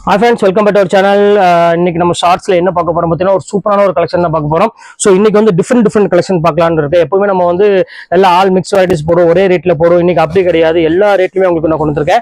Hi friends, welcome back to our channel. இன்னைக்கு நம்ம ஷார்ட்ஸ்ல என்ன பார்க்க போறோம் பார்த்தீங்கன்னா ஒரு சூப்பரான ஒரு கலெக்ஷன் தான் பார்க்க போறோம். ஸோ இன்னைக்கு வந்து டிஃப்ரெண்ட் கலெக்ஷன் பார்க்கலான்னு இருக்கு. எப்பவுமே நம்ம வந்து எல்லா ஆல் மிக்ஸ் வெரைட்டிஸ் போடுவோம், ஒரே ரேட்ல போடுவோம். இன்னைக்கு அப்படி கிடையாது, எல்லா ரேட்லயுமே உங்களுக்கு நான் கொண்டு வந்திருக்கேன்.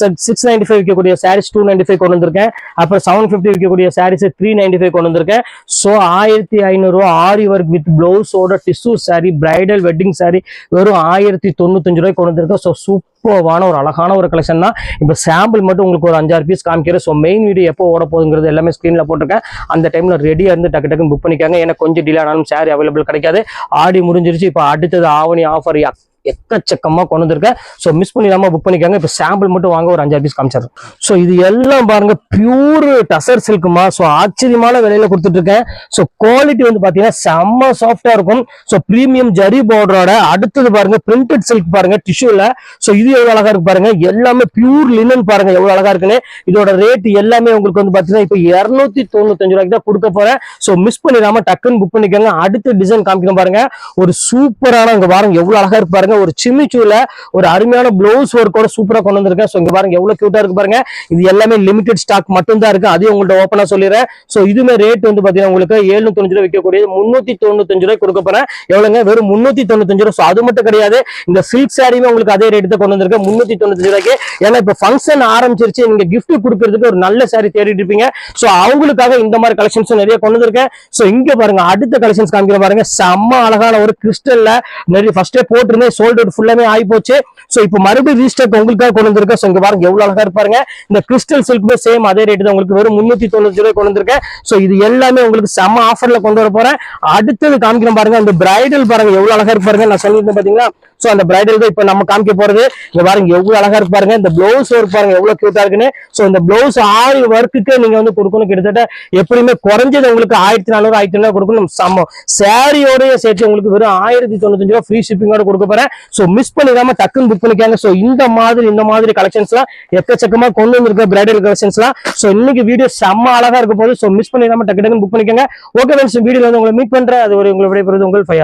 695 விற்கக்கூடிய சாரீஸ் 295 கொண்டு வந்திருக்கேன். அப்புறம் 750 விற்கக்கூடிய சாரீஸ் 395 கொண்டு வந்திருக்கேன். ஸோ 1500 ஆரி ஒர்க் வித் பிளவுஸோட tissue sari, bridal wedding sari வெறும் 1095 கொண்டு வந்திருக்கேன். ஸோ சூப்பரான ஒரு அழகான ஒரு கலெக்ஷன் தான். இப்போ சாம்பிள் மட்டும் உங்களுக்கு ஒரு 5-6 பீஸ் காமிக்கிறேன். ஸோ மெயின் வீடியோ எப்போ ஓட போகுதுங்கிறது எல்லாமே ஸ்க்ரீனில் போட்டிருக்கேன். அந்த டைமில் ரெடியாக இருந்து டக்கு புக் பண்ணிக்காங்க. ஏன்னா கொஞ்சம் டிலே ஆனாலும் சாரி அவைலபிள் கிடைக்காது. ஆடி முடிஞ்சிருச்சு, இப்போ அடுத்தது ஆவணி ஆஃபர் எக்கச்சக்கமா கொண்டு வந்திருக்கேன். ஸோ மிஸ் பண்ணிடாம புக் பண்ணிக்காங்க. இப்போ சாம்பிள் மட்டும் வாங்க, ஒரு 5-6 பீஸ் காமிச்சிடுறேன். ஸோ இது எல்லாம் பாருங்க பியூர் டசர் சில்க்குமா. ஸோ ஆச்சரியமான விலையில கொடுத்துட்டு இருக்கேன். ஸோ குவாலிட்டி வந்து பாத்தீங்கன்னா செம்ம சாஃப்டா இருக்கும். ஸோ பிரீமியம் ஜரி பார்டரோட அடுத்தது பாருங்க பிரிண்டட் சில்க் பாருங்க டிஷ்யூல. ஸோ இது எவ்வளவு அழகா இருக்கு பாருங்க. எல்லாமே பியூர் லினன் பாருங்க எவ்வளவு அழகா இருக்குன்னு. இதோட ரேட் எல்லாமே உங்களுக்கு வந்து பாத்தீங்கன்னா இப்போ 295 தான் கொடுக்க போறேன். ஸோ மிஸ் பண்ணிடாம டக்குன்னு புக் பண்ணிக்கோங்க. அடுத்த டிசைன் காமிக்கணும் பாருங்க. ஒரு சூப்பரான இங்க பாருங்க எவ்வளவு அழகா இருக்கு பாருங்க. ஒரு சிமிச்சூல ஒரு அருமையான பிளவுஸ் ஒர்க்கோட சூப்பரா கொண்டு வந்திருக்கேன். சோ இங்க பாருங்க எவ்வளவு கியூட்டா இருக்கு பாருங்க. இது எல்லாமே லிமிடெட் ஸ்டாக் மட்டும் தான் இருக்கு. அதையும் உங்கள்ட்ட ஓப்பனா சொல்லிடுறேன். சோ இதுமே ரேட் வந்து பாத்தீங்கன்னா உங்களுக்கு 795 விற்கக்கூடியது 395 கொடுக்க போறேன். எவ்வளவுங்க? வெறும் 395. சோ அது மட்டும் கிடையாது, இந்த சில்க் சாரியுமே உங்களுக்கு அதே ரேட் தான் கொண்டு வந்திருக்கேன் 395. ஏன்னா இப்ப ஃபங்க்ஷன் ஆரம்பிச்சிருச்சு, நீங்க கிஃப்ட் கொடுக்கறதுக்கு ஒரு நல்ல சாரி தேடிட்டு இருப்பீங்க. சோ அவங்களுக்காக இந்த மாதிரி கலெக்ஷன்ஸ் நிறைய கொண்டு வந்திருக்கேன். சோ இங்க பாருங்க அடுத்த கலெக்ஷன்ஸ் காமிக்கிற பாருங்க. செம்ம அழகான ஒரு கிறிஸ்டல்ல நிறைய ஃபர்ஸ்டே போட்டிருந்தேன், சோல்ட் அவுட் ஃபுல்லாமே ஆகி போச்சு. சோ இப்போ மறுபடியும் ரீஸ்டாக் உங்களுக்காக கொண்டு வந்திருக்கேன். சோ இங்க பாருங்க எவ்வளவு அழகா இருப்பாருங்க. இந்த கிறிஸ்டல் சில்க்குமே சேம் அதே ரேட் தான் உங்களுக்கு வெறும் 395 கொண்டு வந்திருக்கேன். சோ இது எல்லாமே உங்களுக்கு செம்ம ஆஃபர்ல கொண்டு வர போறேன். அடுத்தது காமிக்கிறேன் பாருங்க. இந்த பிரைடல் பாருங்க எவ்வளவு அழகா இருப்பாருங்க. நான் சொல்லியிருந்தேன் பாத்தீங்களா. சோ அந்த பிரைடல் தான் இப்ப நம்ம காமிக்க போறது. இங்க பாருங்க எவ்வளவு அழகா இருக்கு பாருங்க. இந்த பிளவுஸ் ஒர்க் பாருங்க எவ்வளவு கியூட்டா இருக்குன்னு. சோ இந்த பிளவுஸ் ஆரி ஒர்க்குக்கு நீங்க வந்து கொடுக்கணும். கிட்டத்தட்ட எப்படியுமே குறைஞ்சது உங்களுக்கு 1400 1500 கொடுக்கணும். சமம் சாரியோட சேர்த்து உங்களுக்கு வெறும் 1095 ஃப்ரீ ஷிப்பிங்கோட கொடுக்க போறேன். சோ மிஸ் பண்ணிடாம டக்குன்னு புக் பண்ணிக்காங்க. சோ இந்த மாதிரி கலெக்ஷன்ஸ் எல்லாம் எக்கச்சக்கமா கொண்டு வந்திருக்க பிரைடல் கலெக்ஷன்ஸ் எல்லாம். சோ இன்னைக்கு வீடியோ செம்ம அழகா இருக்க போது. சோ மிஸ் பண்ணிடாம டக்குன்னு புக் பண்ணிக்கோங்க. ஓகே ஃப்ரெண்ட்ஸ், வீடியோல வந்து உங்களை மீட் பண்றேன். அது ஒரு உங்களை விடைபெறுவது உங்கள் ஃபையா.